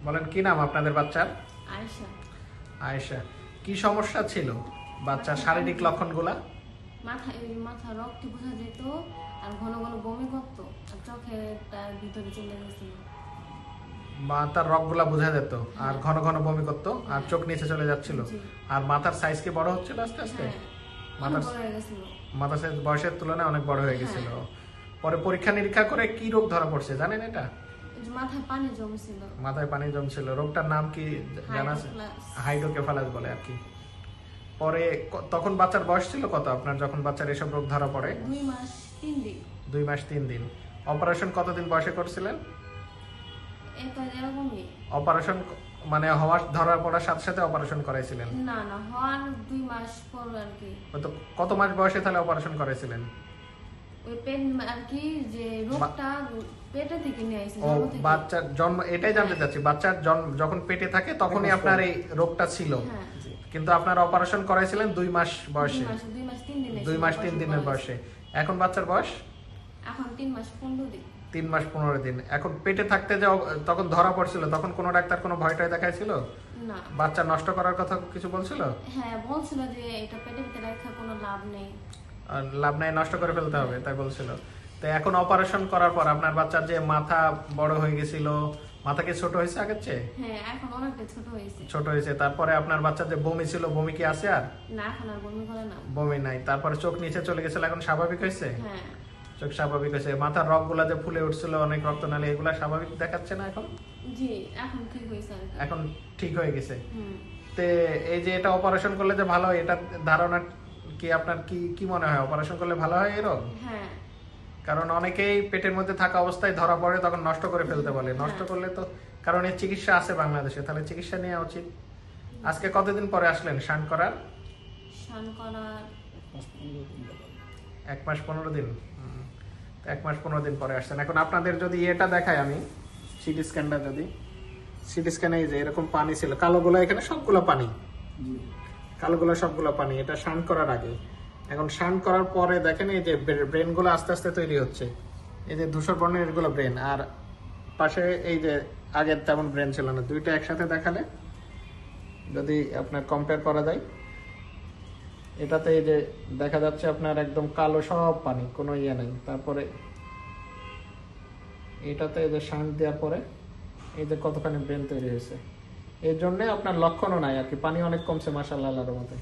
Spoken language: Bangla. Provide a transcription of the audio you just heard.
বলেন কি নাম আপনাদের বাচ্চার? আয়েশা। আয়েশা। কি সমস্যা ছিল বাচ্চার শারীরিক লক্ষণগুলা? মাথা রক্ত বোঝা যেত, আর ঘন ঘন বমি করতো, আর চোখে তার ভিতরে চলে গেছিল। মাথার রগগুলা বোঝা যেত আর ঘন ঘন বমি করতো আর চোখ নিচে চলে যাচ্ছিল। আর মাথার সাইজ কি বড় হচ্ছিল আস্তে আস্তে? মাথার সাইজ বয়সের তুলনায় অনেক বড় হয়ে গেছিল। পরে পরীক্ষা নিরীক্ষা করে কি রোগ ধরা পড়ছে জানেন এটা? মাথায় পানি জমছিল। মাথায় পানি জমছিল। রোগটার নাম কি জানা আছে? হাইড্রোকেফালাস বলে আর কি। পরে তখন বাচ্চার বয়স ছিল কত আপনার যখন বাচ্চার এসব রোগ ধরা পড়ে? 2 মাস 3 দিন। 2 মাস 3 দিন। অপারেশন কতদিন বয়সে করছিলেন? এটা এরকমই। অপারেশন মানে হওয়ার ধরার পড়ার সাথে সাথে অপারেশন করাইছিলেন? না না, হওয়ার 2 মাস পর আর কি। তো কত মাস বয়সে তাহলে অপারেশন করাইছিলেন? ওই পেট আর কি, যে রোগটা পেটে থেকে নিয়ে আইছে। ও বাচ্চার জন্ম, এটাই জানতে চাচ্ছি, বাচ্চার জন্ম যখন পেটে থাকে তখনই আপনার এই রোগটা ছিল, কিন্তু আপনার অপারেশন করাইছিলেন 2 মাস বয়সে? 2 মাস 3 দিনে। 2 মাস 3 দিনের বয়সে। এখন বাচ্চার বয়স? এখন 3 মাস 15 দিন। 3 মাস 15 দিন। এখন পেটে থাকতে যে তখন ধরা পড়ছিল, তখন কোনো ডাক্তার কোনো ভয়টাই দেখাইছিল না? বাচ্চা নষ্ট করার কথা কিছু বলছিল? হ্যাঁ বলছিল যে এটা পেটের ভিতরে রাখা কোনো লাভ নেই, লাভ নাই, নষ্ট করে ফেলতে হবে, তাই বলছিল। তো এখন অপারেশন করার পর আপনার বাচ্চার যে মাথা বড় হয়ে গেছিল, মাথা কি ছোট হয়েছে আগের চেয়ে? হ্যাঁ এখন অনেকটা ছোট হয়েছে। ছোট হয়েছে। তারপরে আপনার বাচ্চার যে বমি ছিল, বমি কি আছে আর? না এখন আর বমি করে না। বমি নাই। তারপরে চোখ নিচে চলে গেছিল, এখন স্বাভাবিক হয়েছে? হ্যাঁ চোখ স্বাভাবিক হয়েছে। মাথার রগগুলা যে ফুলে উঠছিল, অনেক রক্তনালী, এগুলা স্বাভাবিক দেখাচ্ছে না এখন? জি এখন ঠিক হয়েছে। এখন ঠিক হয়ে গেছে। তে এই যে এটা অপারেশন করলে যে ভালো হয়, এটা ধারণা কি আপনার কি মনে হয় অপারেশন করলে ভালো হয় এই রোগ? হ্যাঁ কারণ অনেকেই পেটের মধ্যে থাকা অবস্থায় ধরা পড়ে তখন নষ্ট করে ফেলতে বলে। নষ্ট করলে তো, কারণ এর চিকিৎসা আছে বাংলাদেশে, তাহলে চিকিৎসা নেওয়া উচিত। আজকে কতদিন পরে আসলেন শান করার? শান করার 1 মাস 15 দিন। 1 মাস 15 দিন পরে আসছেন। এখন আপনাদের যদি এটা দেখাই আমি, সিটি স্ক্যানটা, যদি সিটি স্ক্যানে এই যে এরকম পানি ছিল, কালোগুলো এখানে সবগুলো পানি, কালোগুলো সবগুলো পানি, এটা শান করার আগে। এখন শান করার পরে দেখেন এই যে ব্রেন গুলো আস্তে আস্তে তৈরি হচ্ছে, এই যে ধূসর বর্ণের এগুলো ব্রেন, আর পাশে এই যে আগের তেমন ব্রেন ছিল না। দুইটা একসাথে দেখালে যদি আপনার কম্পেয়ার করা যায়, এটাতে এই যে দেখা যাচ্ছে আপনার একদম কালো সব পানি, কোনো ইয়ে নেই। তারপরে এটাতে এই যে শান দেওয়ার পরে এই যে কতখানি ব্রেন তৈরি হয়েছে, এই জন্য আপনার লক্ষণও নাই আর কি, পানি অনেক কমছে মাশাআল্লাহ আল্লাহর রহমতে।